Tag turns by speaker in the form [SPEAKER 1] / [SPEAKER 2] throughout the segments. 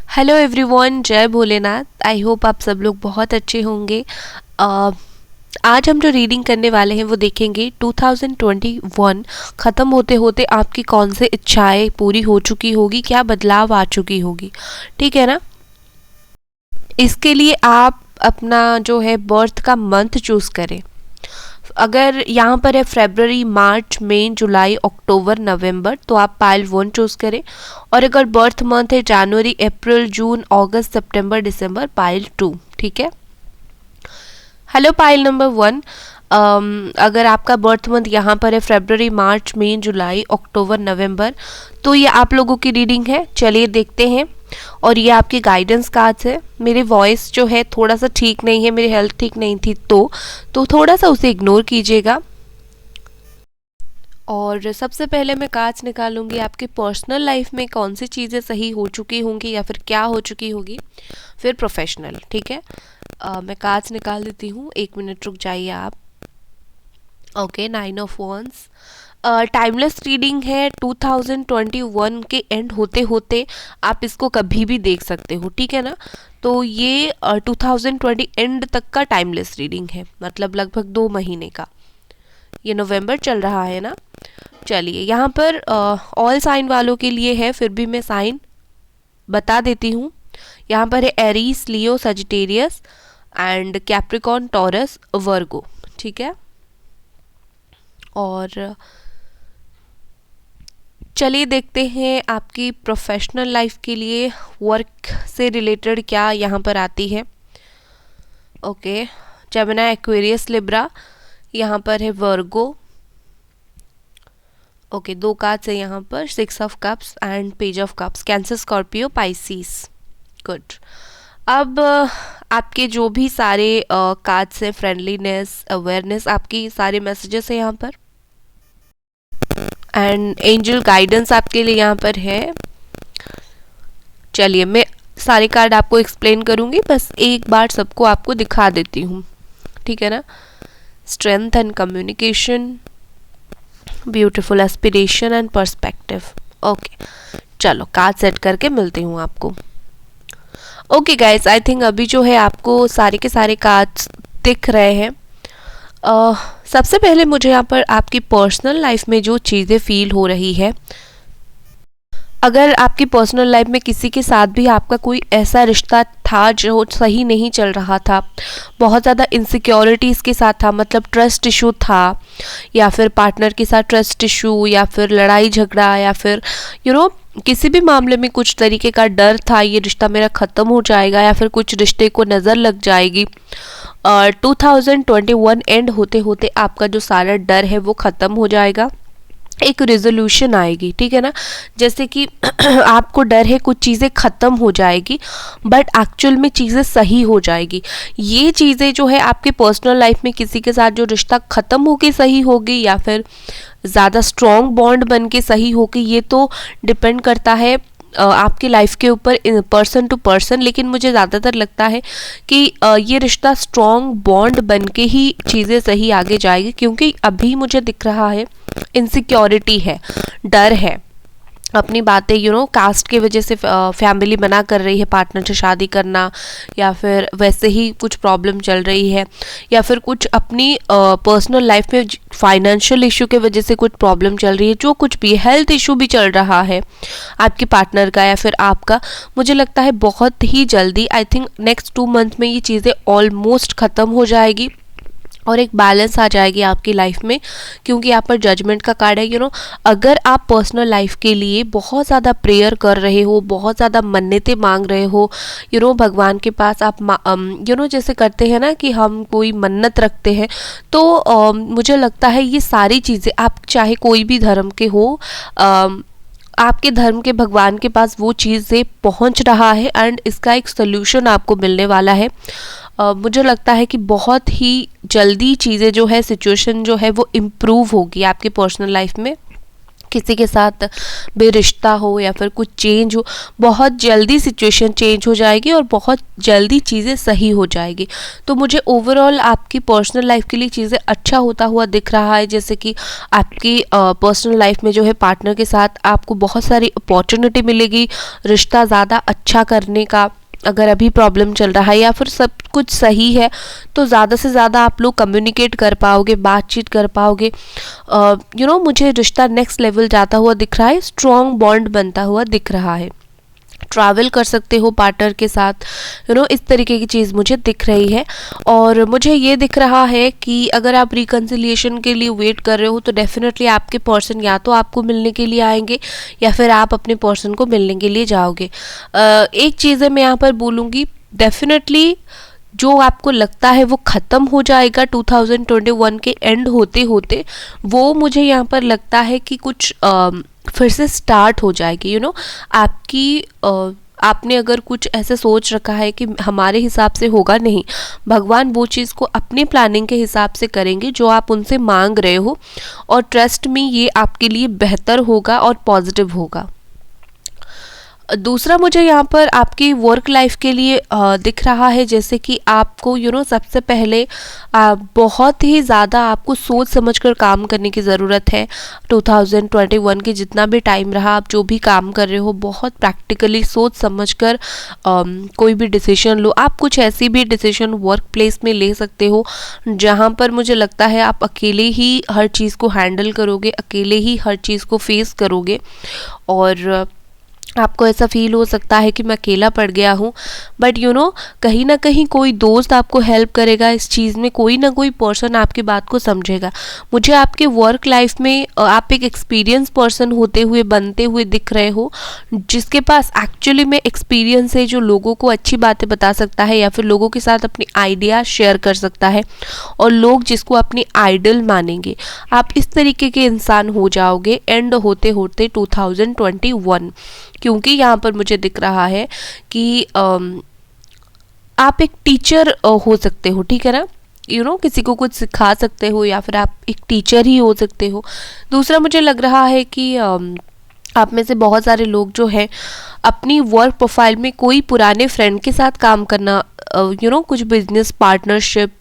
[SPEAKER 1] Hello everyone, जय Bholenath. I hope आप सब लोग बहुत अच्छे होंगे। आज हम जो रीडिंग करने वाले हैं वो देखेंगे 2021 ख़त्म होते होते आपकी कौन से इच्छाएं पूरी हो चुकी होगी, क्या बदलाव आ चुकी होगी। ठीक है ना। इसके लिए आप अपना जो है बर्थ का मंथ चूज़ करें। अगर यहाँ पर है फरवरी, मार्च, मई, जुलाई, अक्टूबर, नवंबर, तो आप पाइल 1 चूज़ करें। और अगर बर्थ मंथ है जनवरी, अप्रैल, जून, अगस्त, सितंबर, दिसंबर, पाइल 2। ठीक है। हेलो पाइल नंबर 1। अगर आपका बर्थ मंथ यहाँ पर है फरवरी, मार्च, मई, जुलाई, अक्टूबर, नवंबर, तो ये आप लोगों की रीडिंग है। चलिए देखते हैं। और ये आपके गाइडेंस कार्ड्स है। मेरी वॉइस जो है थोड़ा सा ठीक नहीं है, मेरी हेल्थ ठीक नहीं थी, तो थोड़ा सा उसे इग्नोर कीजिएगा। और सबसे पहले मैं कार्ड्स निकालूंगी आपके पर्सनल लाइफ में कौन सी चीज़ें सही हो चुकी होंगी या फिर क्या हो चुकी होगी, फिर प्रोफेशनल। ठीक है। मैं कार्ड्स निकाल देती हूँ, 1 मिनट रुक जाइए आप। Okay, 9 of wands. Timeless reading है। 2021 के एंड होते होते आप इसको कभी भी देख सकते हो। ठीक है ना। तो ये 2020 एंड तक का टाइमलेस रीडिंग है, मतलब लगभग 2 महीने का। ये नवंबर चल रहा है ना। चलिए, यहाँ पर ऑल साइन वालों के लिए है, फिर भी मैं साइन बता देती हूँ। यहाँ पर है Aries, Leo, Sagittarius and Capricorn, Taurus, Virgo. ठीक है। और चलिए देखते हैं आपकी प्रोफेशनल लाइफ के लिए वर्क से रिलेटेड क्या यहाँ पर आती है। ओके, जेमिनी, एक्वेरियस, लिब्रा, यहाँ पर है वर्गो। ओके, 2 कार्ड्स है यहाँ पर, 6 of cups and page of cups, cancer, Scorpio, Pisces. Good. अब आपके जो भी सारे कार्ड्स हैं, फ्रेंडलीनेस, अवेयरनेस, आपकी सारे मैसेजेस हैं यहाँ पर। एंड एंजल गाइडेंस आपके लिए यहाँ पर है। चलिए, मैं सारे कार्ड आपको एक्सप्लेन करूँगी, बस एक बार सबको आपको दिखा देती हूँ। ठीक है ना। Strength and communication, beautiful aspiration and perspective. Okay, चलो कार्ड सेट करके मिलती हूँ आपको। ओके गाइस, आई थिंक अभी जो है आपको सारे के सारे कार्ड्स दिख रहे हैं। सबसे पहले मुझे यहाँ पर आपकी पर्सनल लाइफ में जो चीज़ें फील हो रही है, अगर आपकी पर्सनल लाइफ में किसी के साथ भी आपका कोई ऐसा रिश्ता था जो सही नहीं चल रहा था, बहुत ज़्यादा इनसिक्योरिटीज़ के साथ था, मतलब ट्रस्ट इशू था, या फिर पार्टनर के साथ ट्रस्ट इशू, या फिर लड़ाई झगड़ा, या फिर किसी भी मामले में कुछ तरीके का डर था, ये रिश्ता मेरा ख़त्म हो जाएगा या फिर कुछ रिश्ते को नज़र लग जाएगी। 2021 एंड होते होते आपका जो सारा डर है वो ख़त्म हो जाएगा, एक रेजोल्यूशन आएगी। ठीक है ना। जैसे कि आपको डर है कुछ चीज़ें ख़त्म हो जाएगी, बट एक्चुअल में चीज़ें सही हो जाएगी। ये चीज़ें जो है आपके पर्सनल लाइफ में किसी के साथ जो रिश्ता ख़त्म होके सही होगी या फिर ज़्यादा स्ट्रॉन्ग बॉन्ड बन के सही होगी, ये तो डिपेंड करता है आपकी लाइफ के ऊपर, पर्सन टू पर्सन। लेकिन मुझे ज़्यादातर लगता है कि ये रिश्ता स्ट्रॉन्ग बॉन्ड बन के ही चीज़ें सही आगे जाएगी, क्योंकि अभी मुझे दिख रहा है इनसिक्योरिटी है, डर है, अपनी बातें कास्ट की वजह से फैमिली मना कर रही है पार्टनर से शादी करना, या फिर वैसे ही कुछ प्रॉब्लम चल रही है, या फिर कुछ अपनी पर्सनल लाइफ में फाइनेंशियल इशू के वजह से कुछ प्रॉब्लम चल रही है, जो कुछ भी हेल्थ इशू भी चल रहा है आपके पार्टनर का या फिर आपका। मुझे लगता है बहुत ही जल्दी, आई थिंक नेक्स्ट 2 मंथ में ये चीज़ें ऑलमोस्ट ख़त्म हो जाएगी और एक बैलेंस आ जाएगी आपकी लाइफ में, क्योंकि यहाँ पर जजमेंट का कार्ड है। अगर आप पर्सनल लाइफ के लिए बहुत ज़्यादा प्रेयर कर रहे हो, बहुत ज़्यादा मन्नतें मांग रहे हो, भगवान के पास आप जैसे करते हैं ना कि हम कोई मन्नत रखते हैं, तो मुझे लगता है ये सारी चीज़ें, आप चाहे कोई भी धर्म के हो, आपके धर्म के भगवान के पास वो चीज़ें पहुंच रहा है एंड इसका एक सल्यूशन आपको मिलने वाला है। मुझे लगता है कि बहुत ही जल्दी चीज़ें जो है, सिचुएशन जो है वो इम्प्रूव होगी आपकी पर्सनल लाइफ में। किसी के साथ भी रिश्ता हो या फिर कुछ चेंज हो, बहुत जल्दी सिचुएशन चेंज हो जाएगी और बहुत जल्दी चीज़ें सही हो जाएगी। तो मुझे ओवरऑल आपकी पर्सनल लाइफ के लिए चीज़ें अच्छा होता हुआ दिख रहा है, जैसे कि आपकी पर्सनल लाइफ में जो है पार्टनर के साथ आपको बहुत सारी अपॉर्चुनिटी मिलेगी रिश्ता ज़्यादा अच्छा करने का। अगर अभी प्रॉब्लम चल रहा है या फिर सब कुछ सही है तो ज़्यादा से ज़्यादा आप लोग कम्युनिकेट कर पाओगे, बातचीत कर पाओगे। मुझे रिश्ता नेक्स्ट लेवल जाता हुआ दिख रहा है, स्ट्रॉन्ग बॉन्ड बनता हुआ दिख रहा है। ट्रैवल कर सकते हो पार्टनर के साथ, इस तरीके की चीज़ मुझे दिख रही है। और मुझे ये दिख रहा है कि अगर आप रिकन्सिलिएशन के लिए वेट कर रहे हो तो डेफिनेटली आपके पर्सन या तो आपको मिलने के लिए आएंगे या फिर आप अपने पर्सन को मिलने के लिए जाओगे। एक चीज़ है मैं यहाँ पर बोलूँगी, डेफिनेटली जो आपको लगता है वो ख़त्म हो जाएगा 2021 के एंड होते होते, वो मुझे यहाँ पर लगता है कि कुछ फिर से स्टार्ट हो जाएगी। आपकी आपने अगर कुछ ऐसे सोच रखा है कि हमारे हिसाब से होगा, नहीं, भगवान वो चीज़ को अपनी प्लानिंग के हिसाब से करेंगे जो आप उनसे मांग रहे हो, और ट्रस्ट में ये आपके लिए बेहतर होगा और पॉजिटिव होगा। दूसरा मुझे यहाँ पर आपकी वर्क लाइफ के लिए दिख रहा है, जैसे कि आपको सबसे पहले बहुत ही ज़्यादा आपको सोच समझकर काम करने की ज़रूरत है। 2021 के जितना भी टाइम रहा, आप जो भी काम कर रहे हो बहुत प्रैक्टिकली सोच समझकर कोई भी डिसीजन लो। आप कुछ ऐसी भी डिसीजन वर्क प्लेस में ले सकते हो जहाँ पर मुझे लगता है आप अकेले ही हर चीज़ को हैंडल करोगे, अकेले ही हर चीज़ को फेस करोगे, और आपको ऐसा फील हो सकता है कि मैं अकेला पड़ गया हूँ, बट कहीं ना कहीं कोई दोस्त आपको हेल्प करेगा इस चीज़ में, कोई ना कोई पर्सन आपकी बात को समझेगा। मुझे आपके वर्क लाइफ में आप एक एक्सपीरियंस पर्सन होते हुए बनते हुए दिख रहे हो, जिसके पास एक्चुअली में एक्सपीरियंस है, जो लोगों को अच्छी बातें बता सकता है या फिर लोगों के साथ अपनी आइडिया शेयर कर सकता है, और लोग जिसको अपनी आइडल मानेंगे। आप इस तरीके के इंसान हो जाओगे एंड होते होते 2021, क्योंकि यहाँ पर मुझे दिख रहा है कि आप एक टीचर हो सकते हो, ठीक है ना, किसी को कुछ सिखा सकते हो या फिर आप एक टीचर ही हो सकते हो। दूसरा मुझे लग रहा है कि आप में से बहुत सारे लोग जो हैं अपनी वर्क प्रोफाइल में कोई पुराने फ्रेंड के साथ काम करना, कुछ बिजनेस पार्टनरशिप,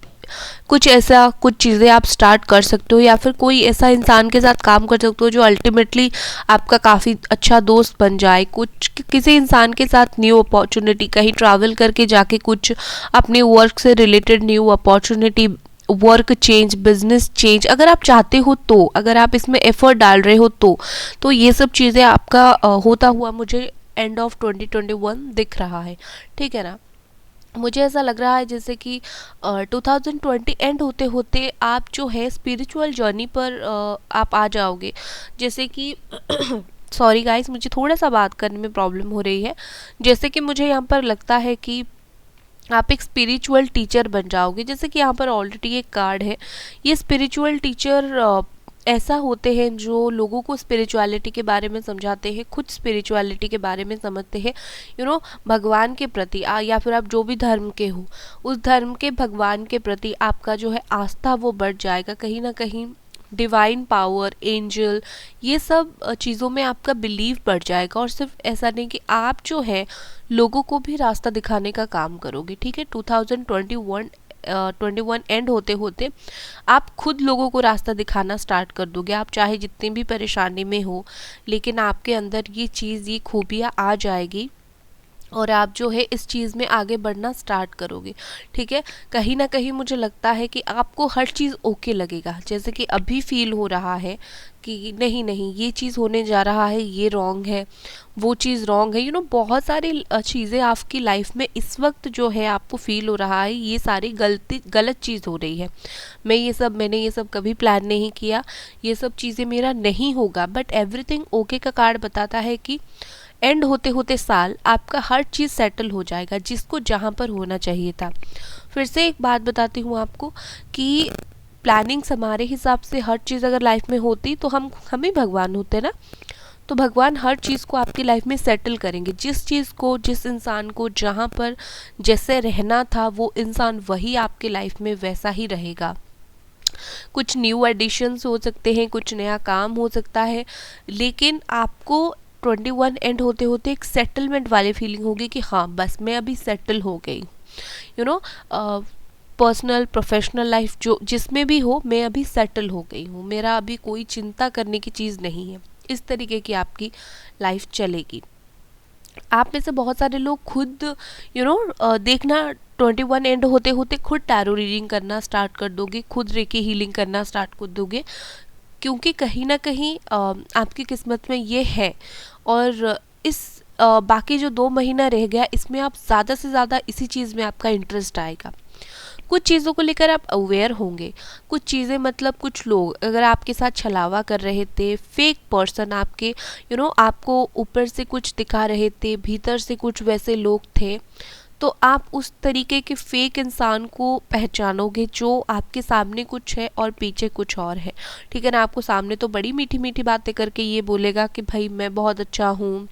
[SPEAKER 1] कुछ ऐसा कुछ चीज़ें आप स्टार्ट कर सकते हो, या फिर कोई ऐसा इंसान के साथ काम कर सकते हो जो अल्टीमेटली आपका काफ़ी अच्छा दोस्त बन जाए। कुछ किसी इंसान के साथ न्यू अपॉर्चुनिटी, कहीं ट्रैवल करके जाके कुछ अपने वर्क से related new opportunity, work change, business change, अगर आप चाहते हो तो, अगर आप इसमें एफर्ट डाल रहे हो तो ये सब चीज़ें आपका होता हुआ मुझे एंड ऑफ 2021 दिख रहा है, ठीक है ना। मुझे ऐसा लग रहा है जैसे कि 2020 एंड होते होते आप जो है स्पिरिचुअल जर्नी पर आप आ जाओगे, जैसे कि सॉरी गाइस, मुझे थोड़ा सा बात करने में प्रॉब्लम हो रही है। जैसे कि मुझे यहाँ पर लगता है कि आप एक स्पिरिचुअल टीचर बन जाओगे, जैसे कि यहाँ पर ऑलरेडी एक कार्ड है। ये स्पिरिचुअल टीचर ऐसा होते हैं जो लोगों को स्पिरिचुअलिटी के बारे में समझाते हैं, खुद स्पिरिचुअलिटी के बारे में समझते हैं, भगवान के प्रति या फिर आप जो भी धर्म के हो उस धर्म के भगवान के प्रति आपका जो है आस्था वो बढ़ जाएगा। कहीं ना कहीं डिवाइन पावर, एंजल, ये सब चीज़ों में आपका बिलीव बढ़ जाएगा। और सिर्फ ऐसा नहीं कि आप जो है लोगों को भी रास्ता दिखाने का काम करोगे, ठीक है। 2021 एंड होते होते आप खुद लोगों को रास्ता दिखाना स्टार्ट कर दोगे। आप चाहे जितनी भी परेशानी में हो, लेकिन आपके अंदर ये चीज़, ये खूबियाँ आ जाएगी और आप जो है इस चीज़ में आगे बढ़ना स्टार्ट करोगे, ठीक है। कहीं ना कहीं मुझे लगता है कि आपको हर चीज़ ओके लगेगा, जैसे कि अभी फील हो रहा है कि नहीं नहीं ये चीज़ होने जा रहा है, ये रॉन्ग है, वो चीज़ रॉन्ग है, बहुत सारी चीज़ें आपकी लाइफ में इस वक्त जो है आपको फील हो रहा है ये सारी गलत चीज़ हो रही है। मैंने ये सब कभी प्लान नहीं किया, ये सब चीज़ें मेरा नहीं होगा, बट एवरीथिंग ओके का कार्ड बताता है कि एंड होते होते साल आपका हर चीज़ सेटल हो जाएगा, जिसको जहाँ पर होना चाहिए था। फिर से एक बात बताती हूँ आपको कि प्लानिंग्स हमारे हिसाब से हर चीज़ अगर लाइफ में होती तो हम ही भगवान होते ना। तो भगवान हर चीज़ को आपकी लाइफ में सेटल करेंगे, जिस चीज़ को, जिस इंसान को जहाँ पर जैसे रहना था वो इंसान वही आपके लाइफ में वैसा ही रहेगा। कुछ न्यू एडिशंस हो सकते हैं, कुछ नया काम हो सकता है, लेकिन आपको 21 एंड होते होते एक सेटलमेंट वाली फीलिंग होगी कि हाँ बस मैं अभी सेटल हो गई, you know, personal professional life जो जिसमें भी हो, मैं अभी सेटल हो गई हूँ, मेरा अभी कोई चिंता करने की चीज़ नहीं है। इस तरीके की आपकी लाइफ चलेगी। आप में से बहुत सारे लोग खुद देखना 21 एंड होते होते खुद टैरो रीडिंग करना स्टार्ट कर दोगे, खुद रेकी हीलिंग करना स्टार्ट कर दोगे, क्योंकि कहीं ना कहीं आपकी किस्मत में ये है। और इस बाकी जो 2 महीना रह गया, इसमें आप ज़्यादा से ज़्यादा इसी चीज़ में आपका इंटरेस्ट आएगा। कुछ चीज़ों को लेकर आप अवेयर होंगे, कुछ चीज़ें मतलब कुछ लोग अगर आपके साथ छलावा कर रहे थे, फेक पर्सन आपके आपको ऊपर से कुछ दिखा रहे थे, भीतर से कुछ वैसे लोग थे, तो आप उस तरीके के फेक इंसान को पहचानोगे जो आपके सामने कुछ है और पीछे कुछ और है। ठीक है ना, आपको सामने तो बड़ी मीठी मीठी बातें करके ये बोलेगा कि भाई मैं बहुत अच्छा हूँ,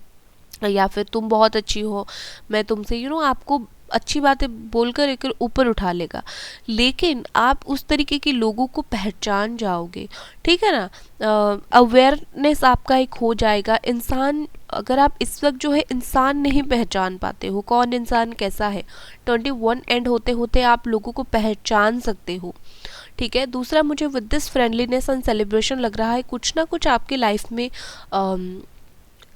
[SPEAKER 1] या फिर तुम बहुत अच्छी हो, मैं तुमसे आपको अच्छी बातें बोलकर एक ऊपर उठा लेगा, लेकिन आप उस तरीके के लोगों को पहचान जाओगे। ठीक है ना, अवेयरनेस आपका एक हो जाएगा। इंसान अगर आप इस वक्त जो है इंसान नहीं पहचान पाते हो, कौन इंसान कैसा है, 21 एंड होते होते आप लोगों को पहचान सकते हो। ठीक है, दूसरा मुझे with this friendliness and celebration लग रहा है कुछ ना कुछ आपके लाइफ में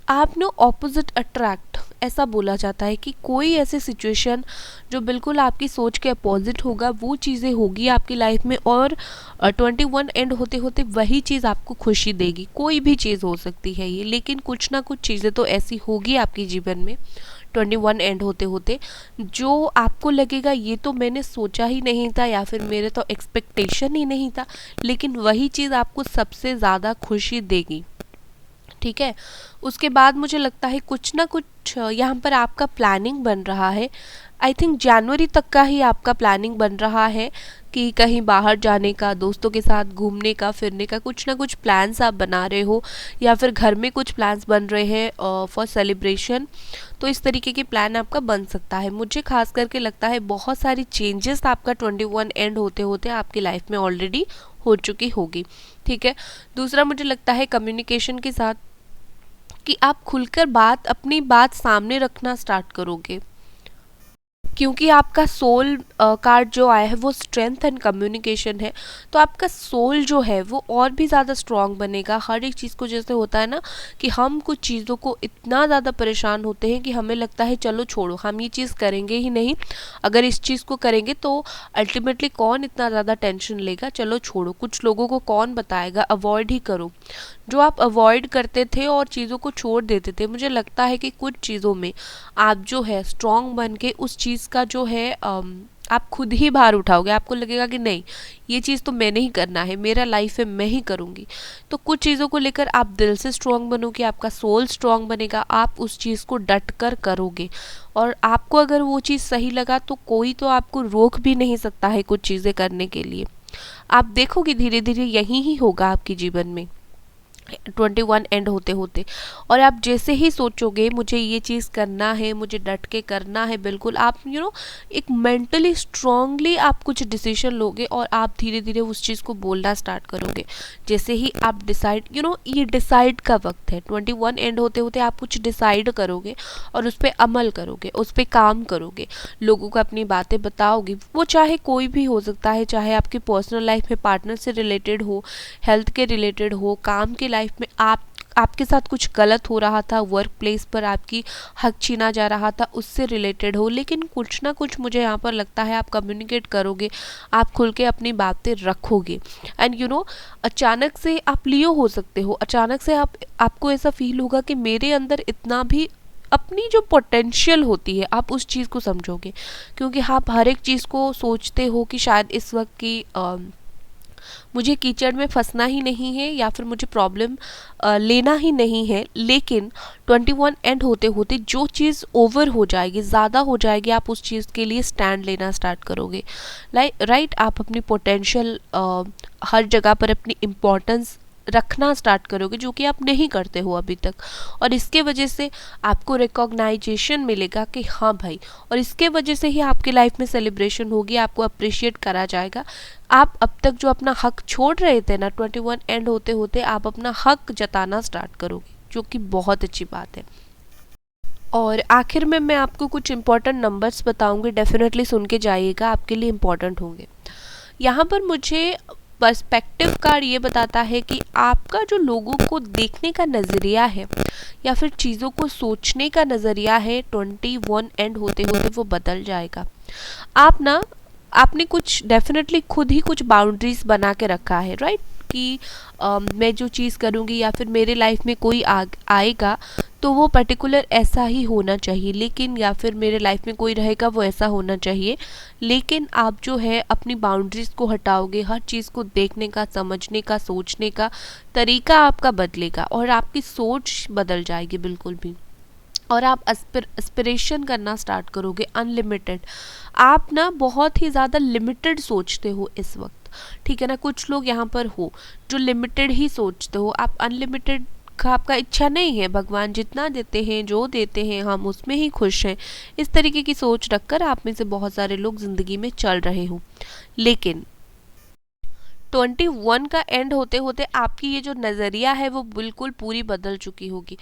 [SPEAKER 1] आप ऑपोजिट अट्रैक्ट, ऐसा बोला जाता है कि कोई ऐसी सिचुएशन जो बिल्कुल आपकी सोच के अपोजिट होगा, वो चीज़ें होगी आपकी लाइफ में, और 21 एंड होते होते वही चीज़ आपको खुशी देगी। कोई भी चीज़ हो सकती है ये, लेकिन कुछ ना कुछ चीज़ें तो ऐसी होगी आपके जीवन में 21 एंड होते होते जो आपको लगेगा ये तो मैंने सोचा ही नहीं था, या फिर मेरे तो एक्सपेक्टेशन ही नहीं था, लेकिन वही चीज़ आपको सबसे ज़्यादा खुशी देगी। ठीक है, उसके बाद मुझे लगता है कुछ ना कुछ यहाँ पर आपका प्लानिंग बन रहा है। आई थिंक जनवरी तक का ही आपका प्लानिंग बन रहा है कि कहीं बाहर जाने का, दोस्तों के साथ घूमने का, फिरने का, कुछ ना कुछ प्लान्स आप बना रहे हो, या फिर घर में कुछ प्लान्स बन रहे हैं फॉर सेलिब्रेशन। तो इस तरीके के प्लान आपका बन सकता है। मुझे खास करके लगता है बहुत सारी चेंजेस आपका 21 एंड होते होते आपकी लाइफ में ऑलरेडी हो चुकी होगी। ठीक है, दूसरा मुझे लगता है कम्युनिकेशन के साथ कि आप खुलकर अपनी बात सामने रखना स्टार्ट करोगे, क्योंकि आपका सोल कार्ड जो आया है वो स्ट्रेंथ एंड कम्युनिकेशन है। तो आपका सोल जो है वो और भी ज़्यादा स्ट्रॉन्ग बनेगा। हर एक चीज़ को, जैसे होता है ना कि हम कुछ चीज़ों को इतना ज़्यादा परेशान होते हैं कि हमें लगता है चलो छोड़ो, हम ये चीज़ करेंगे ही नहीं, अगर इस चीज़ को करेंगे तो अल्टीमेटली कौन इतना ज़्यादा टेंशन लेगा, चलो छोड़ो, कुछ लोगों को कौन बताएगा, अवॉइड ही करो। जो आप अवॉइड करते थे और चीज़ों को छोड़ देते थे, मुझे लगता है कि कुछ चीज़ों में आप जो है स्ट्रॉन्ग बन के उस चीज़ का जो है आप खुद ही भार उठाओगे। आपको लगेगा कि नहीं, ये चीज़ तो मैंने ही करना है, मेरा लाइफ है, मैं ही करूँगी। तो कुछ चीज़ों को लेकर आप दिल से स्ट्रॉन्ग बनोगे, आपका सोल स्ट्रॉन्ग बनेगा, आप उस चीज़ को डट कर करोगे, और आपको अगर वो चीज़ सही लगा तो कोई तो आपको रोक भी नहीं सकता है कुछ चीज़ें करने के लिए। आप देखोगे धीरे धीरे यही ही होगा आपके जीवन में 21 एंड होते होते। और आप जैसे ही सोचोगे मुझे ये चीज़ करना है, मुझे डट के करना है, बिल्कुल आप एक मेंटली स्ट्रांगली आप कुछ डिसीजन लोगे और आप धीरे धीरे उस चीज़ को बोलना स्टार्ट करोगे। जैसे ही आप डिसाइड ये डिसाइड का वक्त है, 21 एंड होते होते आप कुछ डिसाइड करोगे और उस पर अमल करोगे, उस पर काम करोगे, लोगों को अपनी बातें बताओगे। वो चाहे कोई भी हो सकता है, चाहे आपकी पर्सनल लाइफ में पार्टनर से रिलेटेड हो, हेल्थ के रिलेटेड हो, काम के लाइफ में आपके साथ कुछ गलत हो रहा था, वर्क प्लेस पर आपकी हक छीना जा रहा था, उससे रिलेटेड हो, लेकिन कुछ ना कुछ मुझे यहाँ पर लगता है आप कम्युनिकेट करोगे, आप खुल के अपनी बातें रखोगे। एंड अचानक से आप लियो हो सकते हो, अचानक से आपको ऐसा फील होगा कि मेरे अंदर इतना भी अपनी जो पोटेंशियल होती है आप उस चीज़ को समझोगे, क्योंकि आप हर एक चीज़ को सोचते हो कि शायद इस वक्त की मुझे कीचड़ में फंसना ही नहीं है या फिर मुझे प्रॉब्लम लेना ही नहीं है। लेकिन 21 एंड होते होते जो चीज़ ओवर हो जाएगी, ज़्यादा हो जाएगी, आप उस चीज़ के लिए स्टैंड लेना स्टार्ट करोगे। राइट, आप अपनी पोटेंशियल हर जगह पर अपनी इम्पोर्टेंस रखना स्टार्ट करोगे, जो कि आप नहीं करते हो अभी तक, और इसके वजह से आपको रिकॉग्नाइजेशन मिलेगा कि हाँ भाई, और इसके वजह से ही आपकी लाइफ में सेलिब्रेशन होगी, आपको अप्रिशिएट करा जाएगा। आप अब तक जो अपना हक छोड़ रहे थे ना, 21 एंड होते होते आप अपना हक जताना स्टार्ट करोगे, जो कि बहुत अच्छी बात है। और आखिर में मैं आपको कुछ इंपॉर्टेंट नंबर्स बताऊंगी, डेफिनेटली सुन के जाइएगा, आपके लिए इंपॉर्टेंट होंगे। यहाँ पर मुझे पर्सपेक्टिव कार्ड ये बताता है कि आपका जो लोगों को देखने का नज़रिया है या फिर चीज़ों को सोचने का नज़रिया है, 21 एंड होते होते वो बदल जाएगा। आपने कुछ डेफिनेटली खुद ही कुछ बाउंड्रीज बना के रखा है, राइट, कि मैं जो चीज़ करूँगी या फिर मेरे लाइफ में कोई आएगा तो वो पर्टिकुलर ऐसा ही होना चाहिए, लेकिन या फिर मेरे लाइफ में कोई रहेगा वो ऐसा होना चाहिए, लेकिन आप जो है अपनी बाउंड्रीज को हटाओगे, हर चीज़ को देखने का, समझने का, सोचने का तरीका आपका बदलेगा और आपकी सोच बदल जाएगी बिल्कुल भी, और आप एस्पिरेशन करना स्टार्ट करोगे अनलिमिटेड। आप ना बहुत ही ज़्यादा लिमिटेड सोचते हो इस वक्त, ठीक है ना, कुछ लोग यहाँ पर हो जो लिमिटेड ही सोचते हो, आप अनलिमिटेड का आपका इच्छा नहीं है, भगवान जितना देते हैं, जो देते हैं हम उसमें ही खुश हैं, इस तरीके की सोच रखकर आप में से बहुत सारे लोग ज़िंदगी में चल रहे हो। लेकिन 21 का एंड होते होते आपकी ये जो नज़रिया है वो बिल्कुल पूरी बदल चुकी होगी।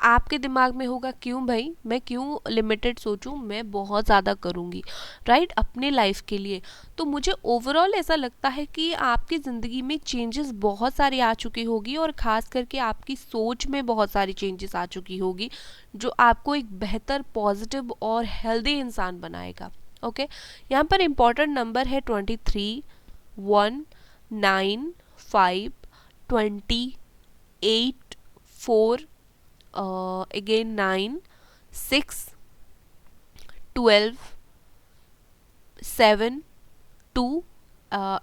[SPEAKER 1] आपके दिमाग में होगा, क्यों भाई, मैं क्यों लिमिटेड सोचूं, मैं बहुत ज़्यादा करूँगी, राइट, अपने लाइफ के लिए। तो मुझे ओवरऑल ऐसा लगता है कि आपकी ज़िंदगी में चेंजेस बहुत सारी आ चुकी होगी, और ख़ास करके आपकी सोच में बहुत सारी चेंजेस आ चुकी होगी, जो आपको एक बेहतर, पॉजिटिव और हेल्दी इंसान बनाएगा। ओके, यहाँ पर इम्पॉर्टेंट नंबर है 23, 1, 9, 5, 20, 8, 4, again 9, 6, 12, 7, 2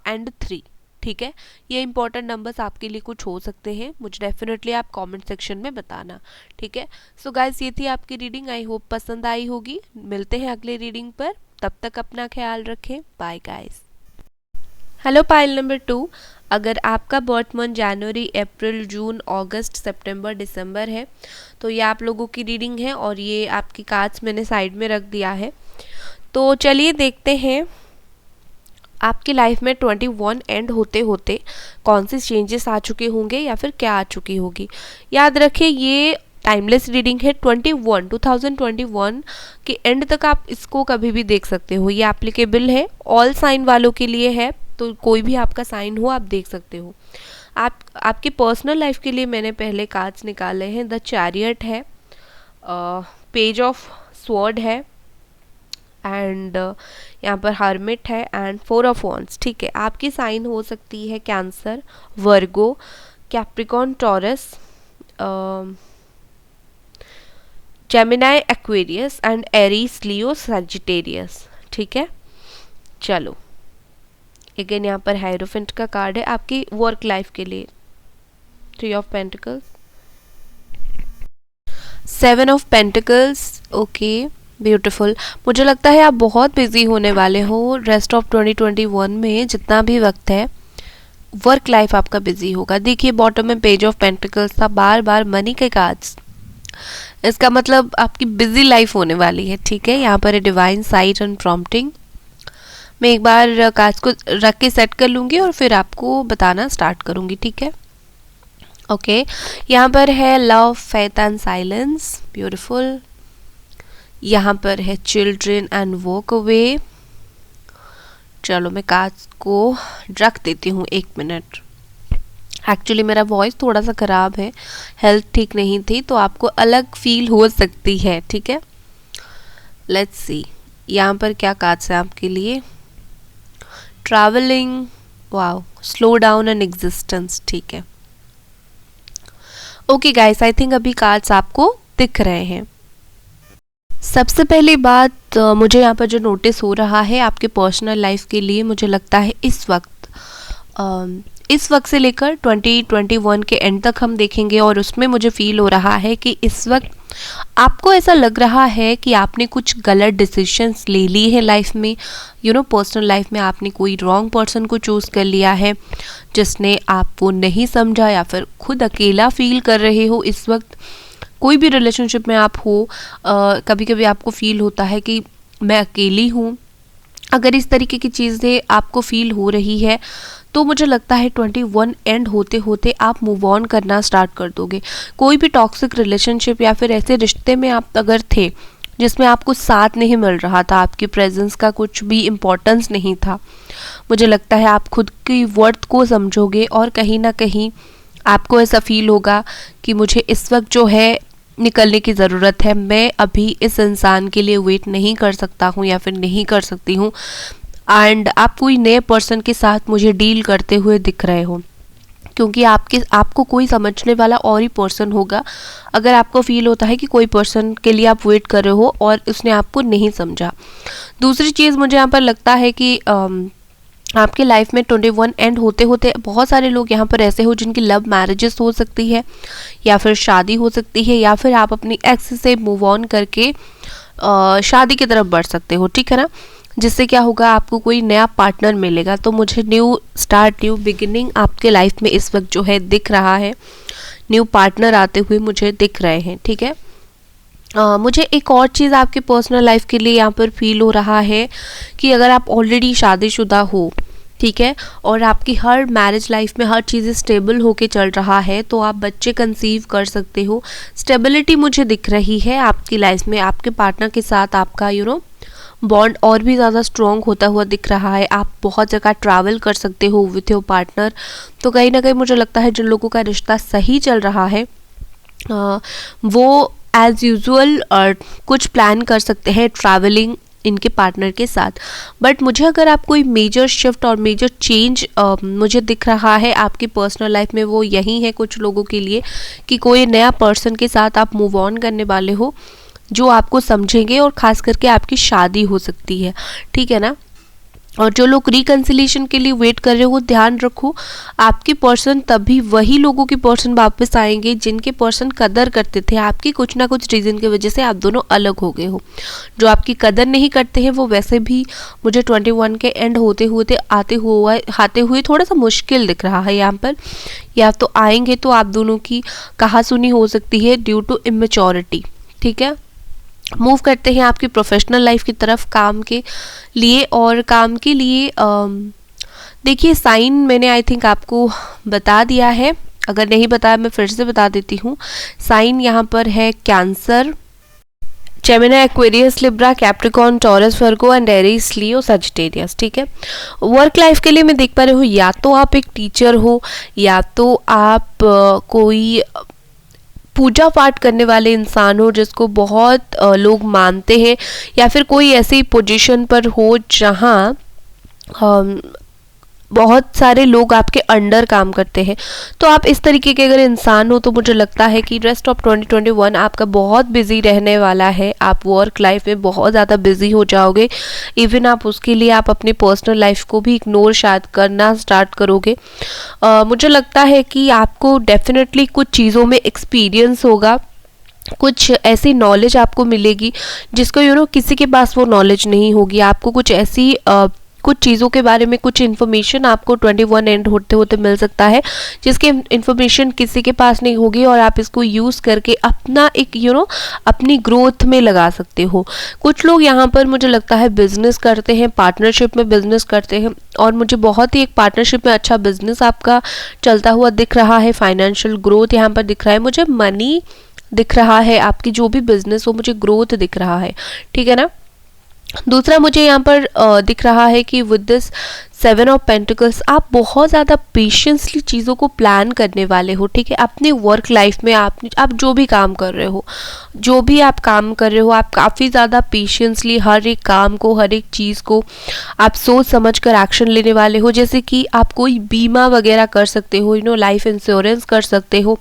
[SPEAKER 1] एंड 3। ठीक है, ये इंपॉर्टेंट नंबर्स आपके लिए कुछ हो सकते हैं, मुझे डेफिनेटली आप कमेंट सेक्शन में बताना। ठीक है, सो गाइस ये थी आपकी रीडिंग, आई होप पसंद आई होगी। मिलते हैं अगले रीडिंग पर, तब तक अपना ख्याल रखें, बाय गाइस। हेलो पाइल नंबर 2, अगर आपका बर्थ मंथ जनवरी, अप्रैल, जून, अगस्त, सितंबर, दिसंबर है तो ये आप लोगों की रीडिंग है, और ये आपकी कार्ड्स मैंने साइड में रख दिया है। तो चलिए देखते हैं आपकी लाइफ में 21 एंड होते होते कौन से चेंजेस आ चुके होंगे या फिर क्या आ चुकी होगी। याद रखिए ये टाइमलेस रीडिंग है, 2021 के एंड तक आप इसको कभी भी देख सकते हो, ये एप्लीकेबल है, ऑल साइन वालों के लिए है, तो कोई भी आपका साइन हो आप देख सकते हो। आपकी पर्सनल लाइफ के लिए मैंने पहले कार्ड्स निकाले हैं, द चैरियट है, पेज ऑफ स्वॉर्ड है, एंड यहाँ पर हर्मिट है, एंड 4 ऑफ वॉन्ड्स। ठीक है, आपकी साइन हो सकती है cancer, Virgo, Capricorn, taurus, Gemini, Aquarius and Aries, Leo, Sagittarius. ठीक है, चलो अगेन यहाँ पर हायरोफेंट का कार्ड है आपकी वर्क लाइफ के लिए, 3 of pentacles, 7 of pentacles. Okay, beautiful. मुझे लगता है आप बहुत बिजी होने वाले हो रेस्ट ऑफ 2021 में, जितना भी वक्त है वर्क लाइफ आपका बिजी होगा। देखिए बॉटम में पेज ऑफ पेंटिकल्स था, बार बार मनी के कार्ड्स, इसका मतलब आपकी बिजी लाइफ होने वाली है। ठीक है, यहाँ पर है डिवाइन साइट एंड प्रॉम्प्टिंग। मैं एक बार कार्ड्स को रख के सेट कर लूँगी और फिर आपको बताना स्टार्ट करूँगी। ठीक है, ओके, यहाँ पर है love, faith and silence, beautiful. यहाँ पर है चिल्ड्रन एंड वॉक अवे। चलो मैं कार्ड्स को रख देती हूँ, 1 मिनट। एक्चुअली मेरा वॉइस थोड़ा सा ख़राब है, हेल्थ ठीक नहीं थी, तो आपको अलग फील हो सकती है। ठीक है, लेट्स सी यहाँ पर क्या कार्ड्स हैं आपके लिए। Travelling, wow, slow down and existence. ठीक है, ओके गाइस, आई थिंक अभी कार्ड्स आपको दिख रहे हैं। सबसे पहली बात मुझे यहाँ पर जो नोटिस हो रहा है आपके पर्सनल लाइफ के लिए, मुझे लगता है इस वक्त इस वक्त से लेकर 2021 के एंड तक हम देखेंगे, और उसमें मुझे फील हो रहा है कि इस वक्त आपको ऐसा लग रहा है कि आपने कुछ गलत डिसीजंस ले ली है लाइफ में, पर्सनल लाइफ में आपने कोई रॉन्ग पर्सन को चूज़ कर लिया है जिसने आपको नहीं समझा, या फिर खुद अकेला फील कर रहे हो इस वक्त। कोई भी रिलेशनशिप में आप हो, कभी कभी आपको फील होता है कि मैं अकेली हूँ। अगर इस तरीके की चीज़ें आपको फील हो रही है तो मुझे लगता है 21 एंड होते होते आप मूव ऑन करना स्टार्ट कर दोगे। कोई भी टॉक्सिक रिलेशनशिप या फिर ऐसे रिश्ते में आप अगर थे जिसमें आपको साथ नहीं मिल रहा था, आपकी प्रेजेंस का कुछ भी इम्पोर्टेंस नहीं था, मुझे लगता है आप खुद की वर्थ को समझोगे और कहीं ना कहीं आपको ऐसा फील होगा कि मुझे इस वक्त जो है निकलने की ज़रूरत है, मैं अभी इस इंसान के लिए वेट नहीं कर सकता हूँ या फिर नहीं कर सकती हूँ। एंड आप कोई नए पर्सन के साथ मुझे डील करते हुए दिख रहे हो, क्योंकि आपको कोई समझने वाला और ही पर्सन होगा। अगर आपको फील होता है कि कोई पर्सन के लिए आप वेट कर रहे हो और उसने आपको नहीं समझा। दूसरी चीज़ मुझे यहाँ पर लगता है कि आपके लाइफ में 21 एंड होते होते बहुत सारे लोग यहाँ पर ऐसे हो जिनकी लव मैरिजेस हो सकती है, या फिर शादी हो सकती है, या फिर आप अपनी एक्स से मूव ऑन करके शादी की तरफ बढ़ सकते हो, ठीक है ना। जिससे क्या होगा, आपको कोई नया पार्टनर मिलेगा। तो मुझे न्यू स्टार्ट, न्यू बिगिनिंग आपके लाइफ में इस वक्त जो है दिख रहा है। न्यू पार्टनर आते हुए मुझे दिख रहे हैं, ठीक है। मुझे एक और चीज़ आपके पर्सनल लाइफ के लिए यहाँ पर फील हो रहा है कि अगर आप ऑलरेडी शादीशुदा हो, ठीक है, और आपकी हर मैरिज लाइफ में हर चीज़ें स्टेबल होके चल रहा है, तो आप बच्चे कंसीव कर सकते हो। स्टेबिलिटी मुझे दिख रही है आपकी लाइफ में। आपके पार्टनर के साथ आपका बॉन्ड और भी ज़्यादा स्ट्रॉन्ग होता हुआ दिख रहा है। आप बहुत जगह ट्रैवल कर सकते हो विथ योर पार्टनर। तो कहीं ना कहीं मुझे लगता है जिन लोगों का रिश्ता सही चल रहा है वो एज़ यूजुअल कुछ प्लान कर सकते हैं ट्रैवलिंग इनके पार्टनर के साथ। बट मुझे अगर आप कोई मेजर शिफ्ट और मेजर चेंज मुझे दिख रहा है आपकी पर्सनल लाइफ में, वो यही है कुछ लोगों के लिए कि कोई नया पर्सन के साथ आप मूव ऑन करने वाले हो जो आपको समझेंगे, और ख़ास करके आपकी शादी हो सकती है, ठीक है ना। और जो लोग रिकन्सिलेशन के लिए वेट कर रहे हो, ध्यान रखो आपके पर्सन तभी वही लोगों के पर्सन वापस आएंगे जिनके पर्सन कदर करते थे। आपकी कुछ ना कुछ रीज़न की वजह से आप दोनों अलग हो गए हो। जो आपकी कदर नहीं करते हैं वो वैसे भी मुझे 21 के एंड होते आते हुए थोड़ा सा मुश्किल दिख रहा है यहाँ पर। या तो आएंगे तो आप दोनों की कहासुनी हो सकती है ड्यू टू इमेच्योरिटी, ठीक है। मूव करते हैं आपकी प्रोफेशनल लाइफ की तरफ काम के लिए। और काम के लिए देखिए साइन मैंने आई थिंक आपको बता दिया है, अगर नहीं बताया मैं फिर से बता देती हूँ। साइन यहाँ पर है cancer, Gemini, Aquarius, Libra, Capricorn, taurus, Virgo and Aries, Leo, Sagittarius, ठीक है। वर्क लाइफ के लिए मैं देख पा रही हूँ या तो आप एक टीचर हो, या तो आप कोई पूजा पाठ करने वाले इंसान हो जिसको बहुत लोग मानते हैं, या फिर कोई ऐसी पोजीशन पर हो जहाँ बहुत सारे लोग आपके अंडर काम करते हैं। तो आप इस तरीके के अगर इंसान हो तो मुझे लगता है कि रेस्ट ऑफ 2021 आपका बहुत बिजी रहने वाला है। आप वर्क लाइफ में बहुत ज़्यादा बिजी हो जाओगे। इवन आप उसके लिए आप अपनी पर्सनल लाइफ को भी इग्नोर शायद करना स्टार्ट करोगे। मुझे लगता है कि आपको डेफिनेटली कुछ चीज़ों में एक्सपीरियंस होगा, कुछ ऐसी नॉलेज आपको मिलेगी जिसको किसी के पास वो नॉलेज नहीं होगी। आपको कुछ ऐसी कुछ चीज़ों के बारे में कुछ इन्फॉर्मेशन आपको 21 एंड होते होते मिल सकता है जिसकी इन्फॉर्मेशन किसी के पास नहीं होगी, और आप इसको यूज़ करके अपना एक अपनी ग्रोथ में लगा सकते हो। कुछ लोग यहाँ पर मुझे लगता है बिजनेस करते हैं, पार्टनरशिप में बिजनेस करते हैं, और मुझे बहुत ही एक पार्टनरशिप में अच्छा बिजनेस आपका चलता हुआ दिख रहा है। फाइनेंशियल ग्रोथ यहाँ पर दिख रहा है, मुझे मनी दिख रहा है, आपकी जो भी बिजनेस हो मुझे ग्रोथ दिख रहा है, ठीक है ना। दूसरा मुझे यहाँ पर दिख रहा है कि विद दिस 7 ऑफ पेंटिकल्स आप बहुत ज़्यादा पेशेंसली चीज़ों को प्लान करने वाले हो, ठीक है। अपनी वर्क लाइफ में आप जो भी काम कर रहे हो, आप काफ़ी ज़्यादा पेशेंसली हर एक काम को, हर एक चीज़ को आप सोच समझ कर एक्शन लेने वाले हो। जैसे कि आप कोई बीमा वगैरह कर सकते हो, लाइफ इंश्योरेंस कर सकते हो,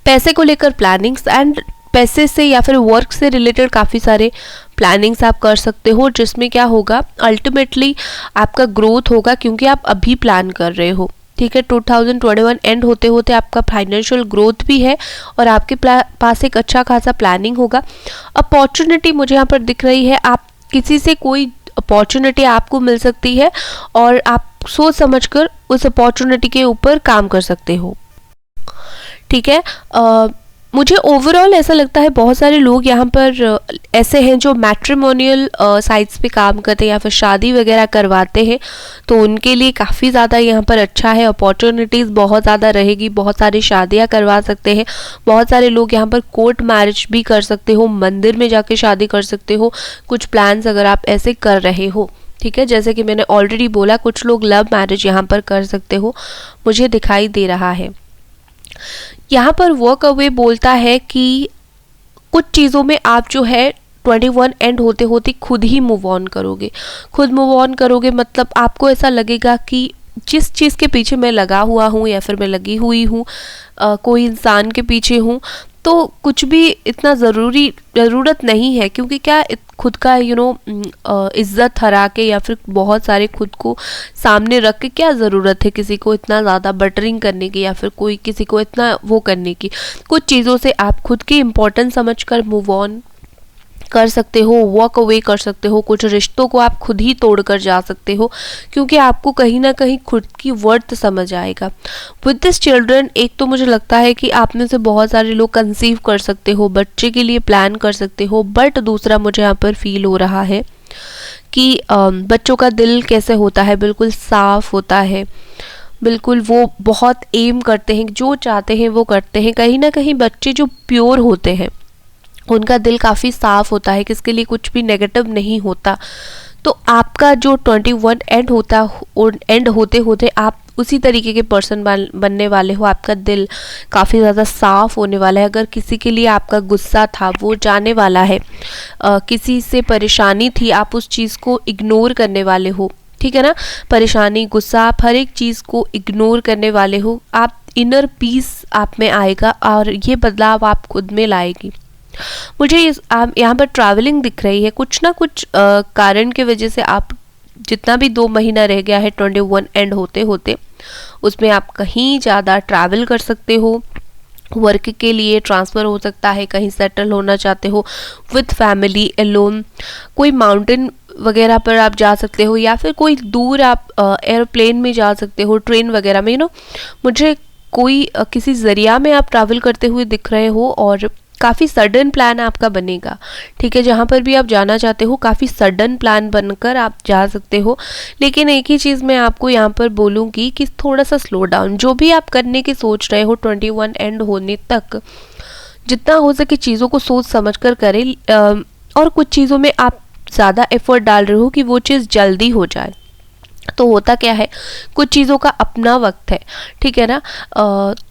[SPEAKER 1] पैसे को लेकर प्लानिंग्स। एंड पैसे से या फिर वर्क से रिलेटेड काफ़ी सारे प्लानिंग्स आप कर सकते हो, जिसमें क्या होगा अल्टीमेटली आपका ग्रोथ होगा, क्योंकि आप अभी प्लान कर रहे हो। ठीक है, 2021 एंड होते होते आपका फाइनेंशियल ग्रोथ भी है और आपके पास एक अच्छा खासा प्लानिंग होगा। अपॉर्चुनिटी मुझे यहाँ पर दिख रही है, आप किसी से कोई अपॉर्चुनिटी आपको मिल सकती है और आप सोच समझकर उस अपॉर्चुनिटी के ऊपर काम कर सकते हो। ठीक है, मुझे ओवरऑल ऐसा लगता है बहुत सारे लोग यहाँ पर ऐसे हैं जो मैट्रिमोनियल साइट्स पे काम करते हैं या फिर शादी वगैरह करवाते हैं, तो उनके लिए काफ़ी ज़्यादा यहाँ पर अच्छा है, अपॉर्चुनिटीज़ बहुत ज़्यादा रहेगी, बहुत सारी शादियाँ करवा सकते हैं। बहुत सारे लोग यहाँ पर कोर्ट मैरिज भी कर सकते हो, मंदिर में जाके शादी कर सकते हो, कुछ प्लान्स अगर आप ऐसे कर रहे हो। ठीक है, जैसे कि मैंने ऑलरेडी बोला, कुछ लोग लव मैरिज यहाँ पर कर सकते हो, मुझे दिखाई दे रहा है। यहाँ पर वर्क अवे बोलता है कि कुछ चीज़ों में आप जो है 21 एंड होते होते खुद ही मूव ऑन करोगे। खुद मूव ऑन करोगे मतलब आपको ऐसा लगेगा कि जिस चीज़ के पीछे मैं लगा हुआ हूँ या फिर मैं लगी हुई हूँ, कोई इंसान के पीछे हूँ, तो कुछ भी इतना ज़रूरत नहीं है, क्योंकि क्या खुद का इज्जत हरा के या फिर बहुत सारे खुद को सामने रख के क्या ज़रूरत है किसी को इतना ज़्यादा बटरिंग करने की या फिर कोई किसी को इतना वो करने की। कुछ चीज़ों से आप खुद की इम्पोर्टेंस समझकर मूव ऑन कर सकते हो, वॉक अवे कर सकते हो, कुछ रिश्तों को आप खुद ही तोड़ कर जा सकते हो, क्योंकि आपको कहीं ना कहीं खुद की वर्थ समझ आएगा। विद दिस चिल्ड्रन, एक तो मुझे लगता है कि आप में से बहुत सारे लोग कंसीव कर सकते हो, बच्चे के लिए प्लान कर सकते हो, बट दूसरा मुझे यहाँ पर फील हो रहा है कि बच्चों का दिल कैसे होता है, बिल्कुल साफ होता है, बिल्कुल वो बहुत एम करते हैं, जो चाहते हैं वो करते हैं। कहीं ना कहीं बच्चे जो प्योर होते हैं उनका दिल काफ़ी साफ़ होता है, किसके लिए कुछ भी नेगेटिव नहीं होता। तो आपका जो 21 एंड होते होते आप उसी तरीके के पर्सन बनने वाले हो। आपका दिल काफ़ी ज़्यादा साफ़ होने वाला है। अगर किसी के लिए आपका गुस्सा था वो जाने वाला है, किसी से परेशानी थी आप उस चीज़ को इग्नोर करने वाले हो। ठीक है ना, परेशानी, गुस्सा, आप हर एक चीज़ को इग्नोर करने वाले हो। आप इनर पीस आप में आएगा और ये बदलाव आप खुद में लाएगी। मुझे यहाँ पर ट्रैवलिंग दिख रही है, कुछ ना कुछ कारण की वजह से आप जितना भी 2 महीना रह गया है 21 एंड होते होते, उसमें आप कहीं ज़्यादा ट्रैवल कर सकते हो। वर्क के लिए ट्रांसफ़र हो सकता है, कहीं सेटल होना चाहते हो विथ फैमिली, एलोन, कोई माउंटेन वगैरह पर आप जा सकते हो, या फिर कोई दूर आप एयरप्लेन में जा सकते हो, ट्रेन वगैरह में। मुझे कोई किसी ज़रिया में आप ट्रैवल करते हुए दिख रहे हो और काफ़ी सडन प्लान आपका बनेगा। ठीक है, जहाँ पर भी आप जाना चाहते हो काफ़ी सडन प्लान बनकर आप जा सकते हो। लेकिन एक ही चीज़ मैं आपको यहाँ पर बोलूँगी कि थोड़ा सा स्लो डाउन, जो भी आप करने की सोच रहे हो 21 एंड होने तक, जितना हो सके चीज़ों को सोच समझ कर करें। और कुछ चीज़ों में आप ज़्यादा एफर्ट डाल रहे हो कि वो चीज़ जल्दी हो जाए, तो होता क्या है, कुछ चीज़ों का अपना वक्त है। ठीक है ना,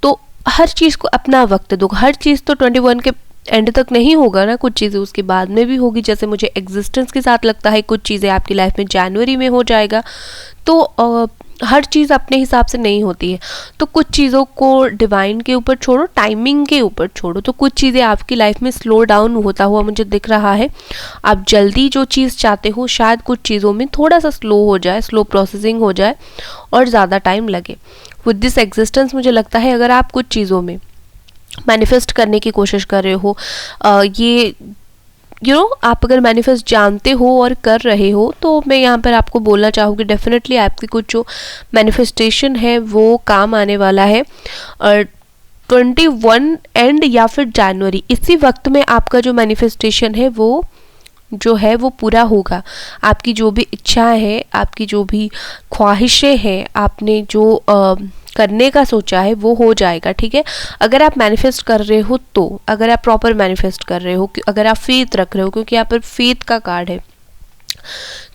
[SPEAKER 1] तो हर चीज़ को अपना वक्त दो। हर चीज़ तो 21 के एंड तक नहीं होगा ना, कुछ चीज़ें उसके बाद में भी होगी। जैसे मुझे एग्जिस्टेंस के साथ लगता है कुछ चीज़ें आपकी लाइफ में जनवरी में हो जाएगा। तो हर चीज़ अपने हिसाब से नहीं होती है, तो कुछ चीज़ों को डिवाइन के ऊपर छोड़ो, टाइमिंग के ऊपर छोड़ो। तो कुछ चीज़ें आपकी लाइफ में स्लो डाउन होता हुआ मुझे दिख रहा है। आप जल्दी जो चीज़ चाहते हो शायद कुछ चीज़ों में थोड़ा सा स्लो हो जाए, स्लो प्रोसेसिंग हो जाए और ज़्यादा टाइम लगे। विद दिस एग्जिस्टेंस मुझे लगता है अगर आप कुछ चीज़ों में मैनिफेस्ट करने की कोशिश कर रहे हो, आप अगर मैनिफेस्ट जानते हो और कर रहे हो, तो मैं यहाँ पर आपको बोलना चाहूँगी डेफिनेटली आपकी कुछ जो मैनिफेस्टेशन है वो काम आने वाला है। और 21 एंड या फिर जनवरी, इसी वक्त में आपका जो मैनिफेस्टेशन है वो जो है वो पूरा होगा। आपकी जो भी इच्छाएं हैं, आपकी जो भी ख्वाहिशें हैं, आपने जो करने का सोचा है वो हो जाएगा। ठीक है, अगर आप मैनिफेस्ट कर रहे हो, तो अगर आप प्रॉपर मैनिफेस्ट कर रहे हो, अगर आप फेथ रख रहे हो, क्योंकि यहाँ पर फेथ का कार्ड है,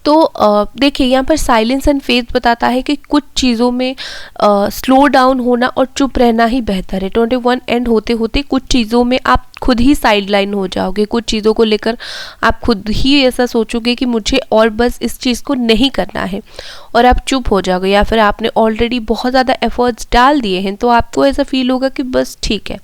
[SPEAKER 1] तो देखिए यहाँ पर साइलेंस एंड फेथ बताता है कि कुछ चीज़ों में स्लो डाउन होना और चुप रहना ही बेहतर है। 21 एंड होते होते कुछ चीज़ों में आप खुद ही साइडलाइन हो जाओगे, कुछ चीज़ों को लेकर आप खुद ही ऐसा सोचोगे कि मुझे और बस इस चीज़ को नहीं करना है, और आप चुप हो जाओगे, या फिर आपने ऑलरेडी बहुत ज़्यादा एफर्ट्स डाल दिए हैं तो आपको ऐसा फील होगा कि बस ठीक है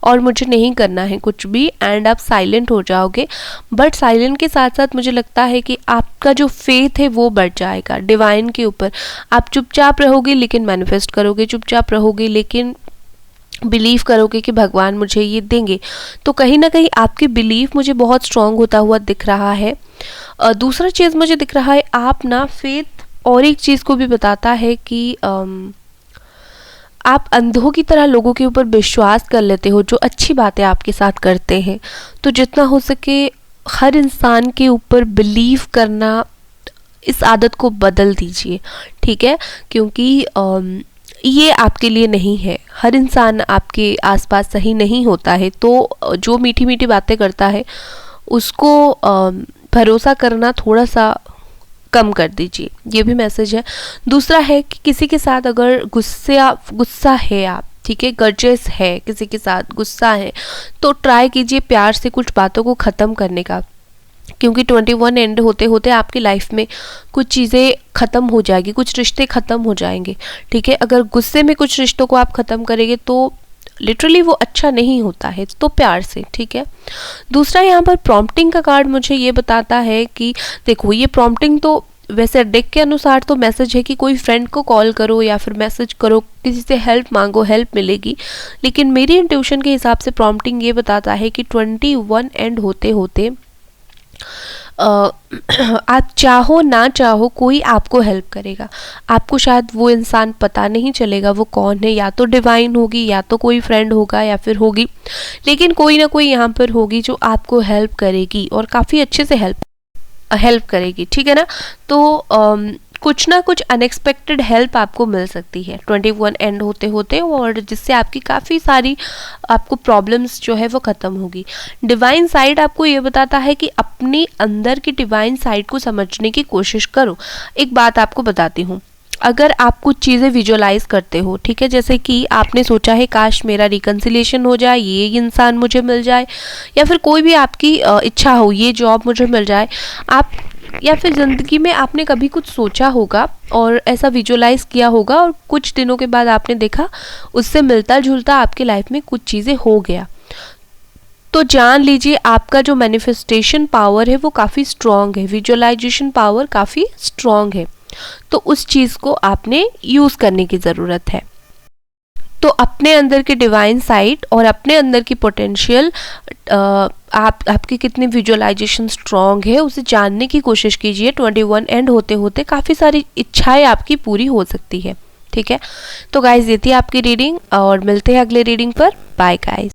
[SPEAKER 1] और मुझे नहीं करना है कुछ भी, एंड आप साइलेंट हो जाओगे। बट साइलेंट के साथ साथ मुझे लगता है कि आपका जो फेथ है वो बढ़ जाएगा डिवाइन के ऊपर। आप चुपचाप रहोगे लेकिन मैनिफेस्ट करोगे, चुपचाप रहोगे लेकिन बिलीव करोगे कि भगवान मुझे ये देंगे। तो कहीं ना कहीं आपकी बिलीव मुझे बहुत स्ट्रांग होता हुआ दिख रहा है। दूसरा चीज़ मुझे दिख रहा है, आप ना फेथ और एक चीज़ को भी बताता है कि आप अंधों की तरह लोगों के ऊपर विश्वास कर लेते हो जो अच्छी बातें आपके साथ करते हैं। तो जितना हो सके हर इंसान के ऊपर बिलीव करना, इस आदत को बदल दीजिए, ठीक है, क्योंकि ये आपके लिए नहीं है। हर इंसान आपके आसपास सही नहीं होता है, तो जो मीठी मीठी बातें करता है उसको भरोसा करना थोड़ा सा कम कर दीजिए, ये भी मैसेज है। दूसरा है कि किसी के साथ अगर गुस्सा है आप, ठीक है, गरजेस है, किसी के साथ गुस्सा है, तो ट्राई कीजिए प्यार से कुछ बातों को ख़त्म करने का, क्योंकि 21 एंड होते होते आपकी लाइफ में कुछ चीज़ें ख़त्म हो जाएगी, कुछ रिश्ते ख़त्म हो जाएंगे, ठीक है। अगर गुस्से में कुछ रिश्तों को आप ख़त्म करेंगे तो लिटरली वो अच्छा नहीं होता है, तो प्यार से, ठीक है। दूसरा यहाँ पर प्रॉम्प्टिंग का कार्ड मुझे ये बताता है कि देखो, ये प्रॉम्प्टिंग तो वैसे डेक के अनुसार तो मैसेज है कि कोई फ्रेंड को कॉल करो या फिर मैसेज करो, किसी से हेल्प मांगो, हेल्प मिलेगी। लेकिन मेरी इंट्यूशन के हिसाब से प्रॉम्प्टिंग ये बताता है कि 21 एंड होते होते आप चाहो ना चाहो कोई आपको हेल्प करेगा। आपको शायद वो इंसान पता नहीं चलेगा वो कौन है, या तो डिवाइन होगी, या तो कोई फ्रेंड होगा, या फिर होगी, लेकिन कोई ना कोई यहाँ पर होगी जो आपको हेल्प करेगी और काफ़ी अच्छे से हेल्प करेगी, ठीक है ना। तो कुछ ना कुछ अनएक्सपेक्टेड हेल्प आपको मिल सकती है 21 एंड होते होते, और जिससे आपकी काफ़ी सारी आपको प्रॉब्लम्स जो है वो ख़त्म होगी। डिवाइन साइड आपको ये बताता है कि अपने अंदर की डिवाइन साइड को समझने की कोशिश करो। एक बात आपको बताती हूँ, अगर आप कुछ चीज़ें विजुअलाइज करते हो, ठीक है, जैसे कि आपने सोचा है काश मेरा रिकन्सिलिएशन हो जाए, ये इंसान मुझे मिल जाए, या फिर कोई भी आपकी इच्छा हो, ये जॉब मुझे मिल जाए, आप या फिर ज़िंदगी में आपने कभी कुछ सोचा होगा और ऐसा विजुअलाइज किया होगा, और कुछ दिनों के बाद आपने देखा उससे मिलता जुलता आपकी लाइफ में कुछ चीज़ें हो गया। तो जान लीजिए आपका जो मैनिफेस्टेशन पावर है वो काफ़ी स्ट्रॉन्ग है, विजुअलाइजेशन पावर काफ़ी स्ट्रॉन्ग है, तो उस चीज़ को आपने यूज़ करने की ज़रूरत है। तो अपने अंदर की डिवाइन साइड और अपने अंदर की पोटेंशियल, आपकी कितनी विजुअलाइजेशन स्ट्रॉन्ग है उसे जानने की कोशिश कीजिए। 21 एंड होते होते काफ़ी सारी इच्छाएं आपकी पूरी हो सकती है, ठीक है। तो गाइज ये थी आपकी रीडिंग, और मिलते हैं अगले रीडिंग पर। Bye guys.